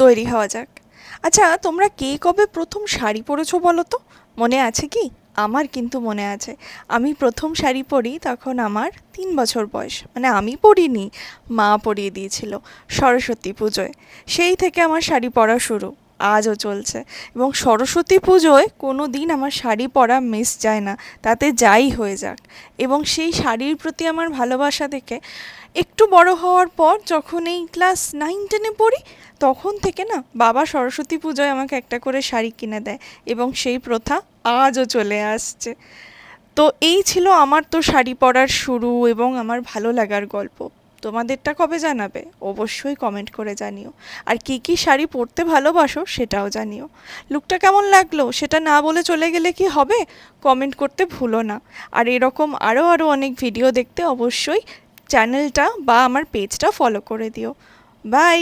তৈরি হওয়া যাক। আচ্ছা, তোমরা কে কবে প্রথম শাড়ি পরেছো বলো তো? মনে আছে কি? আমার কিন্তু মনে আছে। আমি প্রথম শাড়ি পরি তখন আমার 3 বছর বয়স। মানে আমি পরিনি, মা পরিয়ে দিয়েছিল সরস্বতী পুজোয়। সেই থেকে আমার শাড়ি পরা শুরু, আজও চলছে। এবং সরস্বতী পুজোয় কোনো দিন আমার শাড়ি পরা মিস যায় না, তাতে যাই হয়ে যাক। এবং সেই শাড়ির প্রতি আমার ভালোবাসা দেখে একটু বড় হওয়ার পর যখন এই ক্লাস 9-10-এ পড়ি, তখন থেকে না বাবা সরস্বতী পুজোয় আমাকে একটা করে শাড়ি কিনে দেয়, এবং সেই প্রথা আজও চলে আসছে। তো এই ছিল আমার তো শাড়ি পরার শুরু এবং আমার ভালো লাগার গল্প। তোমাদেরটা কবে জানাবে? অবশ্যই কমেন্ট করে জানিও। আর কী কী শাড়ি পরতে ভালোবাসো সেটাও জানিও। লুকটা কেমন লাগলো সেটা না বলে চলে গেলে কি হবে? কমেন্ট করতে ভুলো না। আর এরকম আরও আরও অনেক ভিডিও দেখতে অবশ্যই চ্যানেলটা বা আমার পেজটা ফলো করে দিও। বাই।